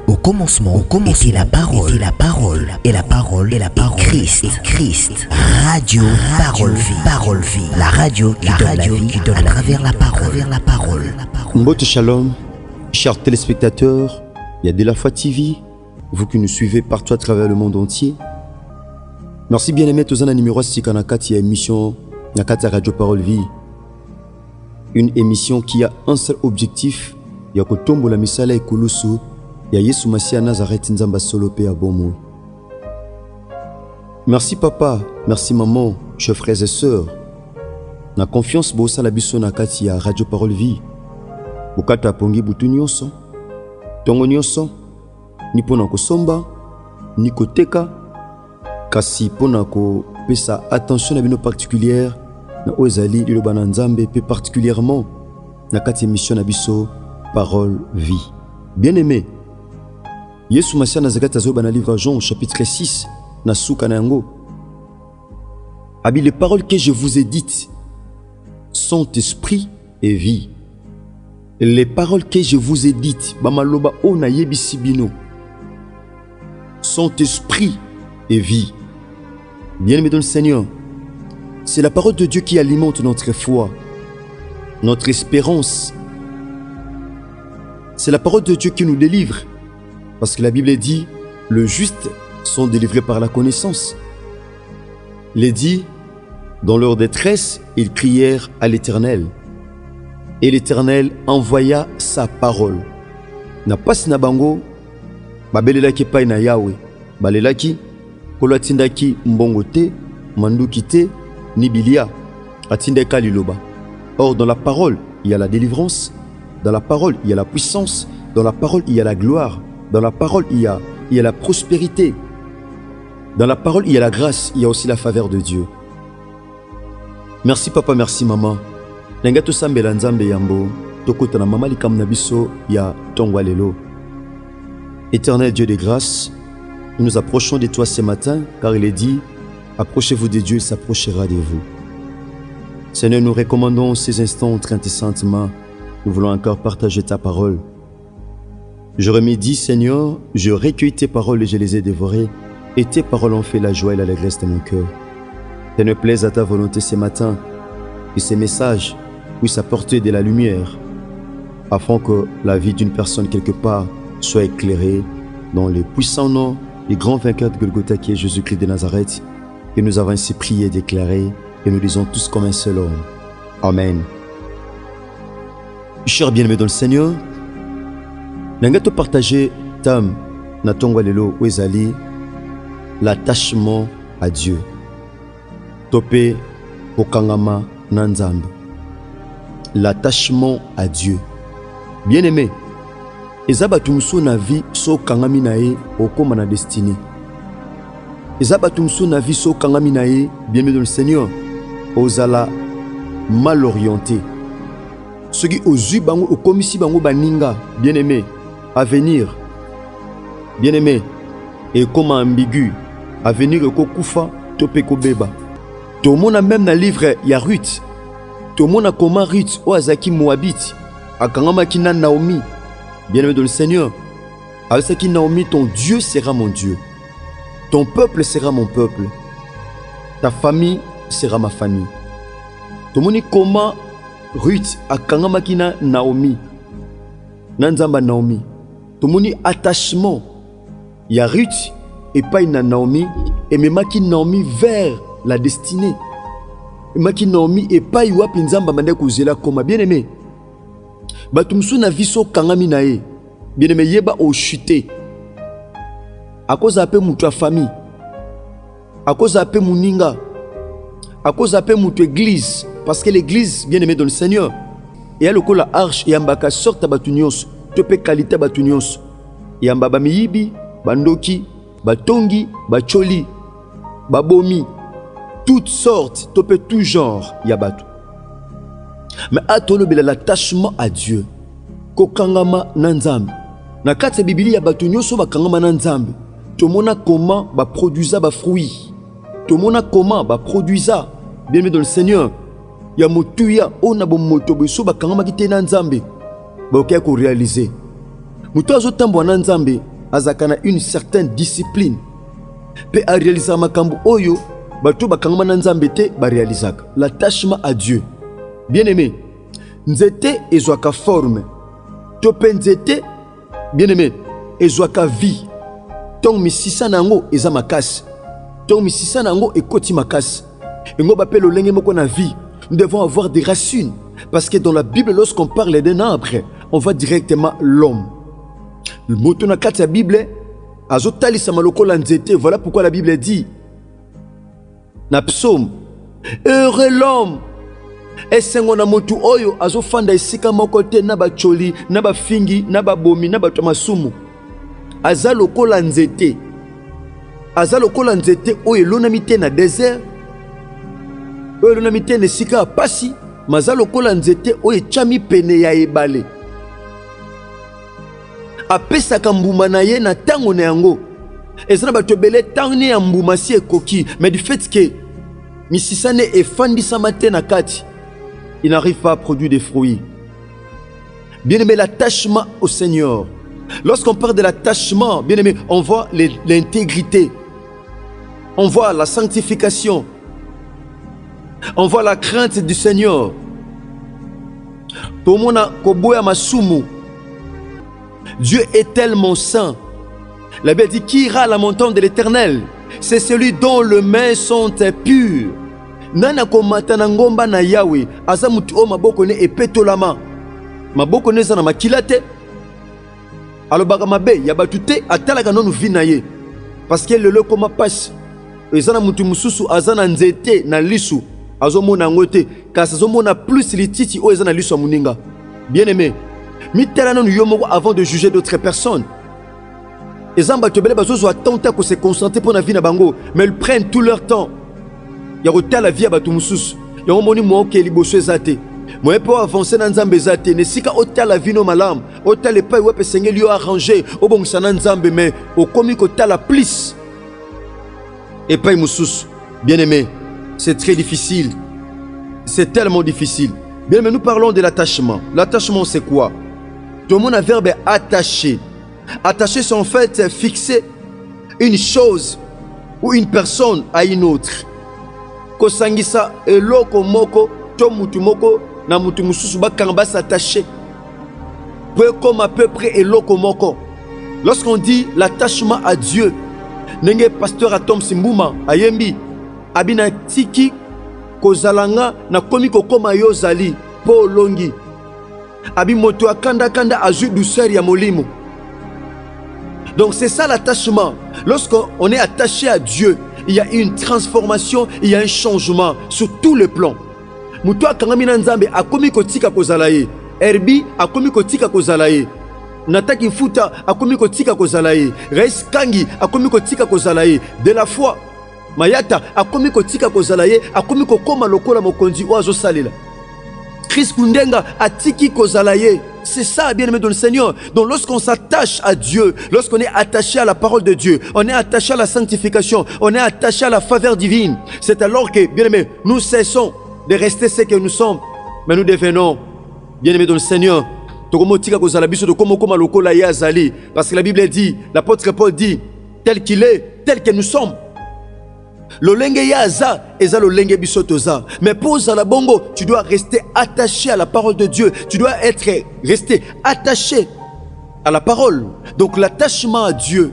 Au commencement était la parole, et la parole est Christ. Radio Parole Vie. La radio qui donne la vie à travers la parole. Mbote Shalom, chers téléspectateurs, il y a de la foi TV, vous qui nous suivez partout à travers le monde entier. Merci bien aimé tous en numéro 6 kanakati ya émission Nakati Radio Parole Vie. Une émission qui a un seul objectif, ya kotombo la misala ekulusu ya Yesu Masia Nazareth nzamba solo pe abomo. Merci papa, merci maman, chers frères et sœurs. Na confiance bosa la biso nakati ya Radio Parole Vie. Bukata pongi butu nyonso, tongo nyonso, ni pona kosomba, ni koteka, kasi pona ko pesa attention na bino particulière na ozali liloba na nzambe pe particulièrement na kati émission na biso Parole Vie. Bien-aimé, Yesu Masia Nazareth azoba na livre Jean chapitre 6 na suka na yango. Abi les paroles que je vous ai dites sont esprit et vie. Les paroles que je vous ai dites, bamaloba ona yebisi bino, sont esprit et vie. Bien-aimé dans le Seigneur, c'est la parole de Dieu qui alimente notre foi, notre espérance. C'est la parole de Dieu qui nous délivre. Parce que la Bible dit, le juste sont délivrés par la connaissance. Il dit, dans leur détresse, ils crièrent à l'Éternel. Et l'Éternel envoya sa parole. Na pas na bango, babelelaki pai na Yahweh. Balelaki, kolatindaki mbongote, mandukite, nibilia, atindeka liloba. Or, dans la parole, il y a la délivrance. Dans la parole, il y a la puissance. Dans la parole, il y a la gloire. Dans la parole, il y a la prospérité. Dans la parole, il y a la grâce. Il y a aussi la faveur de Dieu. Merci papa, merci maman. Nengato sambela nzambe yambo. Tokota na mama likam na biso ya tongwa lelo. Éternel Dieu de grâce, nous nous approchons de toi ce matin, car il est dit, approchez-vous de Dieu, il s'approchera de vous. Seigneur, nous recommandons ces instants entre tes saintes mains. Nous voulons encore partager ta parole. Je remédie, Seigneur, je recueille tes paroles et je les ai dévorées, et tes paroles ont fait la joie et l'allégresse de mon cœur. Seigneur, plaise à ta volonté ce matin, que ces messages puissent apporter de la lumière, afin que la vie d'une personne quelque part soit éclairée dans le puissant nom du grand vainqueur de Golgotha qui est Jésus-Christ de Nazareth, que nous avons ainsi prié et déclaré, et nous disons tous comme un seul homme. Amen. Chers bien-aimés dans le Seigneur, nangato partager tam na tongwa lelo wezali l'attachement à Dieu. Topé okangama na nzambe. L'attachement à Dieu. Bien-aimé, ezabatu muso na vie so kangami na ye okoma na destinée. Ezabatu muso na vie so kangami na ye, bien-aimé dans le Seigneur, ozala mal orienté. Ce qui ozu bango okomisi bango baninga, bien-aimé, avenir, bien-aimé, et comme ambigu, avenir eko kufa tope ko beba. Tout le monde a même dans le livre ya Ruth. Tout le monde a comment Ruth o azaki Moabite, akangama kina Naomi, bien-aimé dans le Seigneur. Azaki Naomi, ton Dieu sera mon Dieu. Ton peuple sera mon peuple. Ta famille sera ma famille. Tout le monde comment Ruth akangama kina Naomi. Nanzamba Naomi. Tout le monde attachement. Il y a Ruth et pas une Naomi et me maki Naomi vers la destinée. Maki Naomi et pas iwa pinzamba mande kuzela koma bien-aimé. Batumsu na viso kangami nae. Bien-aimé yeba o chuté. À cause appel mutua famille. À cause appel muninga. À cause appel mutu église. Parce que l'église, bien-aimé dans le Seigneur, et le la arche et ambaka sorte à batunios, tope qualité batunios. Et ambaba miyibi, bandoki, batongi, bacholi, babomi, toutes sortes, tope tout genre, yabatu. Mais atolo bela l'attachement à Dieu. Kokangama nanzambe. Na kati bibili ya batunyoso bakangama nanzambe. Tomona comment ba produisa ba fruits. Tomona comment ba produisa, bien-aimé dans le Seigneur. Ya motuya ona bo moto beso bakangama kite na nzambe. Ba okia ko réaliser. Muto azotambo na nzambe, azakana une certaine discipline pe a réaliser makambu oyo bato bakangama na nzambe te ba réalisaka. L'attachement à Dieu. Bien-aimé, nzete ezwaka forme. To pe nzete, bien-aimé, ezwaka vie. Tong misisa nango eza makasi. Tong misisa nango ekoti makasi. Ngo bape lo lenge moko na vie. Nous devons avoir des racines parce que dans la Bible lorsqu'on parle d'un arbre, on voit directement l'homme. Le mot na kati ya Bible azotali sama lokola nzete. Voilà pourquoi la Bible dit na psaume, heureux l'homme esengo na motu oyo azofanda esika moko te na bacholi na bafingi na babomi na bato masumu. Aza lokola nzete. Aza lokola nzete oyo elonami te na désert, oyo elonami te na esika ya pasi, maza lokola nzete oyo etiami pene ya ebale. Apesaka mbuma na ye na ntango na yango. Eza na bato ebele ntango ne ya mbuma si ekoki, mais du fait que misisa ne efandisama te na kati, il n'arrive pas à produire des fruits. Bien-aimé, l'attachement au Seigneur. Lorsqu'on parle de l'attachement, bien-aimé, on voit l'intégrité, on voit la sanctification, on voit la crainte du Seigneur. Tomona koboya masumu. Dieu est tellement saint. La Bible dit qui ira à la montagne de l'Éternel? C'est celui dont les mains sont pures. Nana komata na ngomba na Yahweh. Aza mutu o maboko ne epetolama. Maboko ne za na makila te. Alobaka mabe ya batu te atalaka nonu vi na ye. Parce que lelo koma passe. Ezana mutu mususu azana nzete na lisu. Azomona ngote. Kasi azomona plus lititi o ezana lisu amuninga. Bien aimé. Mitela nonu yomoko avant de juger d'autres personnes. Ezamba tobele bazozo attente ko se concentrer pour na vie na bango, mais ils prennent tout leur temps. Ya rota la vie à batu mususu. Ya moni mo ke liboso ezate. Mo epo avancer na nzambe ezate, ne sika ota la vie no malam, ota le pa wepe sengeli yo arranger, obongisa na nzambe mais okomi ko ta la plus. Et pa mususu, bien-aimé, c'est très difficile. C'est tellement difficile. Bien, mais nous parlons de l'attachement. L'attachement c'est quoi? Tout le monde a verbe attaché. Attacher, c'est en fait fixer une chose ou une personne à une autre. Kosangisa eloko moko to mutu moko na mutu mususu bakanga s'attacher. Comme à peu près eloko moko. Lorsqu'on dit l'attachement à Dieu, nenge pasteur Atom Simbuma ayembi abina tiki kozalanga na komi kokoma yozali po longi. Abi moto akanda kanda azu douceur ya molimo. Donc c'est ça l'attachement. Lorsqu'on est attaché à Dieu, il y a une transformation, il y a un changement sur tous les plans. Muto akangami na nzambe akomi kotika kozalaye. Herbi akomi kotika kozalaye. Nataki Futa akomi kotika kozalaye. Rais Kangi akomi kotika kozalaye. De la foi Mayata akomi kotika kozalaye, akomi kokoma lokola mokonzi oazo salela. Chris Kundenga atiki kozalaye. C'est ça, bien-aimé dans le Seigneur. Donc lorsqu'on s'attache à Dieu, lorsqu'on est attaché à la parole de Dieu, on est attaché à la sanctification, on est attaché à la faveur divine, c'est alors que, bien-aimé, nous cessons de rester ce que nous sommes, mais nous devenons, bien-aimé dans le Seigneur, parce que la Bible dit, l'apôtre Paul dit, tel qu'il est, tel que nous sommes. Lolenge yaza eza lolenge bisotoza. Mais pour la bongo, tu dois rester attaché à la parole de Dieu. Tu dois rester attaché à la parole. Donc l'attachement à Dieu,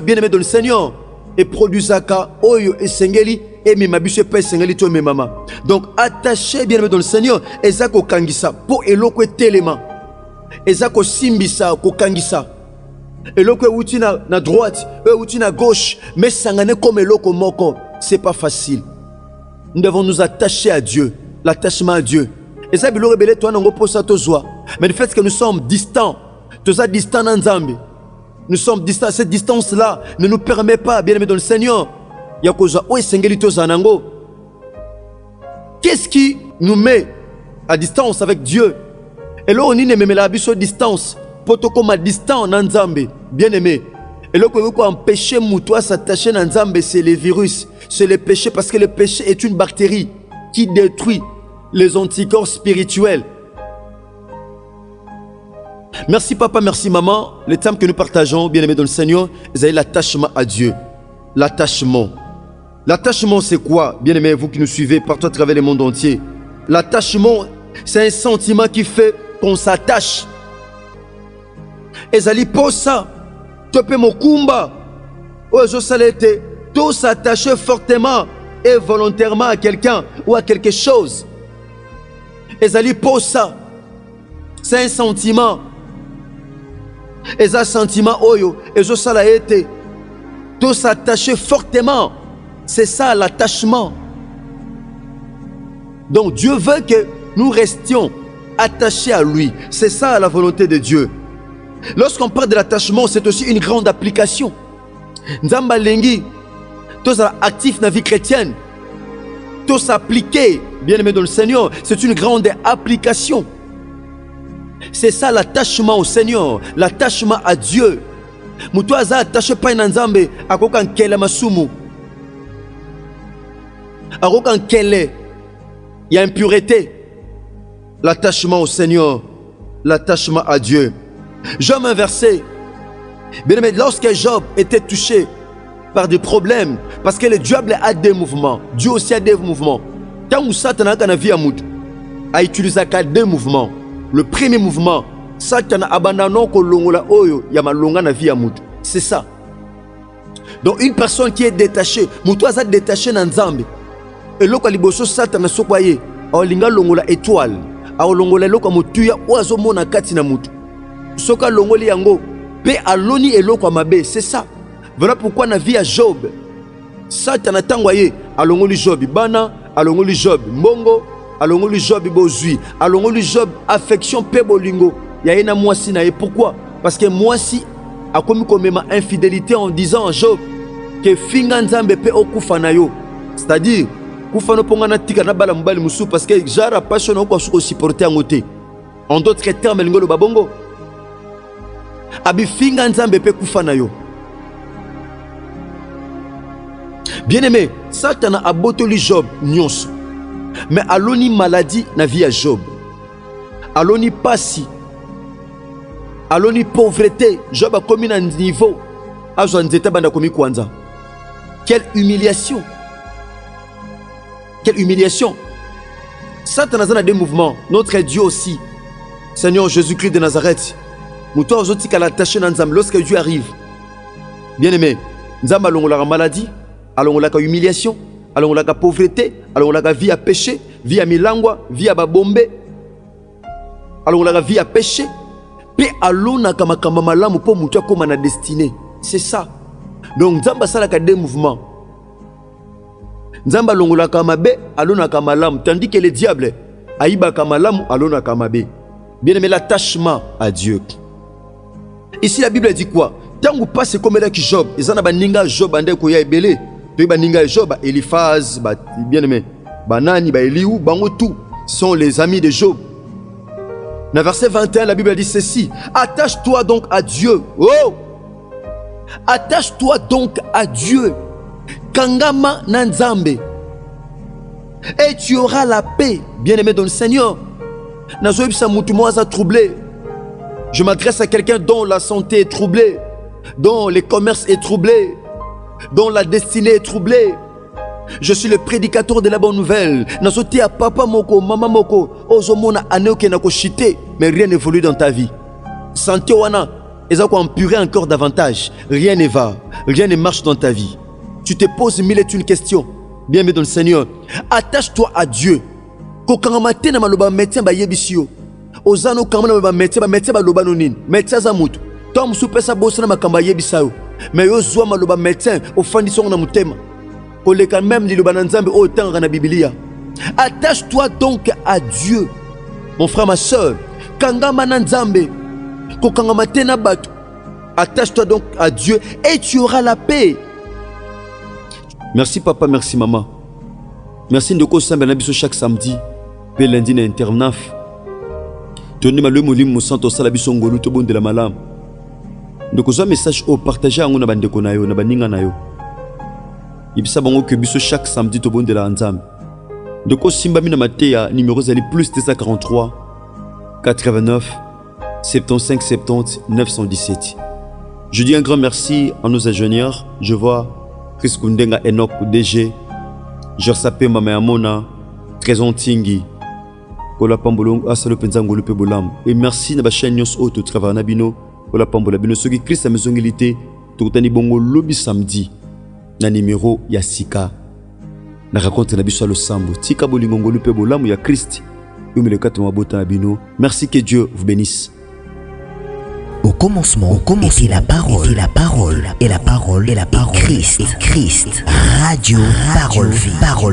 bien-aimé dans le Seigneur, et produisaka oyo et sengeli et mimabiso pe sengeli to mama. Donc attaché, bien-aimé dans le Seigneur, ezako kangisa pour eloko telema. Ezako simbisa ko kangisa. Eloko outi na droite, outi na gauche, mais sangane comme eloko moko, c'est pas facile. Nous devons nous attacher à Dieu, l'attachement à Dieu. Et ça biloko belé toi nango posa tozwa. Mais le fait que nous sommes distants, toza distants dans Nzambe. Nous sommes distants, cette distance là ne nous permet pas, bien-aimé dans le Seigneur, yakoza o esengeli toza nango. Qu'est-ce qui nous met à distance avec Dieu? Et là on y ne met la biso distance. Potokoma distant dans Nzambe, bien-aimé. Et là, qu'on peut empêcher Moutoua s'attacher dans Nzambe, c'est les virus, c'est le péché, parce que le péché est une bactérie qui détruit les anticorps spirituels. Merci papa, merci maman. Le thème que nous partageons, bien aimé dans le Seigneur, c'est l'attachement à Dieu. L'attachement. L'attachement, c'est quoi, bien aimé, vous qui nous suivez partout à travers le monde entier? L'attachement, c'est un sentiment qui fait qu'on s'attache. Ezali posa, tope mokumba, ozo salete, tout s'attacher fortement et volontairement à quelqu'un ou à quelque chose. Ezali posa, c'est un sentiment. Eza sentiment oyo, ezo salete, tout s'attacher fortement. C'est ça l'attachement. Donc Dieu veut que nous restions attachés à lui. C'est ça la volonté de Dieu. Lorsqu'on parle de l'attachement, c'est aussi une grande application. Nzamba lengi, tous actifs dans la vie chrétienne, tous appliqués, bien aimés dans le Seigneur, c'est une grande application. C'est ça l'attachement au Seigneur, l'attachement à Dieu. Mutu aza attaché pa na Nzambe akoka nkele masumu. Akoka nkele il y a impureté. L'attachement au Seigneur, l'attachement à Dieu. Job inversé. Bien aimé, lorsque Job était touché par des problèmes, parce que le diable a des mouvements, Dieu aussi a des mouvements. Quand Satan a utilisé deux mouvements. Le premier mouvement, Satan a abandonné ko longola oyo ya malonga na vie ya mutu. C'est ça. Donc une personne qui est détachée, mutu aza détaché na Nzambe. Et loko liboso Satan sokwaye, alinga longola étoile, a longola loko mutuya oazo mona kati na mutu. Soka longoli yango pe aloni eloko mabe, c'est ça. Voilà pourquoi na vie ya Job, Satan atangwaye alongoli Job bana, alongoli Job mbongo, alongoli Job bozui, alongoli Job affection pe bolingo. Ya ena mwasi na ye. Pourquoi? Parce que mwasi a commis comme infidélité en disant à Job que finga Nzambe pe okufa na yo. C'est-à-dire kufa no ponga na tika na bala mbali musu parce que jara passion ko supporter ngote. En d'autres termes lingolo babongo. Abi finga Nzambe pe kufa na yo. Bien-aimé, Satan a botoli Job nyonso. Mais aloni maladie na vie à Job. Aloni pasi. Aloni pauvreté. Job a commis un niveau. Azo nzete banda komi kwanza. Quelle humiliation. Quelle humiliation. Satan a des mouvements. Notre Dieu aussi. Seigneur Jésus-Christ de Nazareth. Mouto ozoti kala taché na Nzambe lorsque Dieu arrive. Bien-aimé, Nzambe alongola maladie, alongola humiliation, alongola pauvreté, alongola vie à péché, vie à milangwa, vie à babombe. Alongola vie à péché. Pe alona kama kama malamu po mutu akoma na destinée. C'est ça. Donc Nzamba salaka des mouvements. Nzamba longola kamabe, alona kamalam, tandis que le diable aïba kamalam, alona kamabe. Bien aimé, l'attachement à Dieu. Ici la Bible dit quoi? Tant que passe comme là qui Job, ils en a baninga Job ande ko ya ebele, to baninga Job, Eliphaz, bien aimé, banani ba Eliou, bango tout sont les amis de Job. Dans verset 21, la Bible dit ceci: attache-toi donc à Dieu. Oh! Attache-toi donc à Dieu. Kangama Nanzambe. Et tu auras la paix, bien-aimé dans le Seigneur. Nazoïbsa Moutumoaza troublé. Je m'adresse à quelqu'un dont la santé est troublée, dont le commerce est troublé, dont la destinée est troublée. Je suis le prédicateur de la bonne nouvelle. Nazoti à papa moko, maman moko, ozomona aneoke nako chité, mais rien n'évolue dans ta vie. Santé wana, ezako empurer encore davantage. Rien ne va, rien ne marche dans ta vie. Tu te poses mille et une questions. Bien-aimé dans le Seigneur, attache-toi à Dieu. Kokangamate na maloba médecin ba yebisio. Ozano kamana ba médecin ba loba nonin. Médecin za mutu. Tom supesa bossa na makamba yebisao. Mais yo zwa maloba médecin ofandi songo na mutema. Koleka même li loba na Nzambe o tanga na Biblia. Attache-toi donc à Dieu. Mon frère, ma soeur, kangama na Nzambe. Kokangamate na batu. Attache-toi donc à Dieu et tu auras la paix. Merci papa, merci maman. Merci de Kosambe na biso chaque samedi. Pe lundi na internaf. Toni ma le molim mo santo sala biso ngolu to bon de la malam. Donc oza message au partager ango na bande ko na yo na baninga na yo. Ibisa bango que biso chaque samedi to bon de la Nzambe. Donc Simba mina mateya numéro zali plus 243 89 75 70 917. Je dis un grand merci à nos ingénieurs. Je vois Chris Kundenga Enoch DG, Jersapé Mameamona, Trésor Tingi, Kola Pambolong, Asalo Penzango Lupe Bolam. Et merci à la chaîne Nyos Auto Travail Nabino, Kola Pambola Bino, ceux qui Christ à maisongilité, Toutani Bongo Lobby samedi, na numéro Yasika. Na raconte Nabiso le Sambo, Tika Bolingongo Lupe Bolam, ya Christ, le 4 Mabota Nabino. Merci, que Dieu vous bénisse. Au commencement, était la parole, et la parole, et la parole, et la parole, Christ, Radio Parole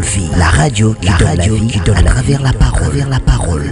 Vie, la radio qui donne la vie à travers la parole,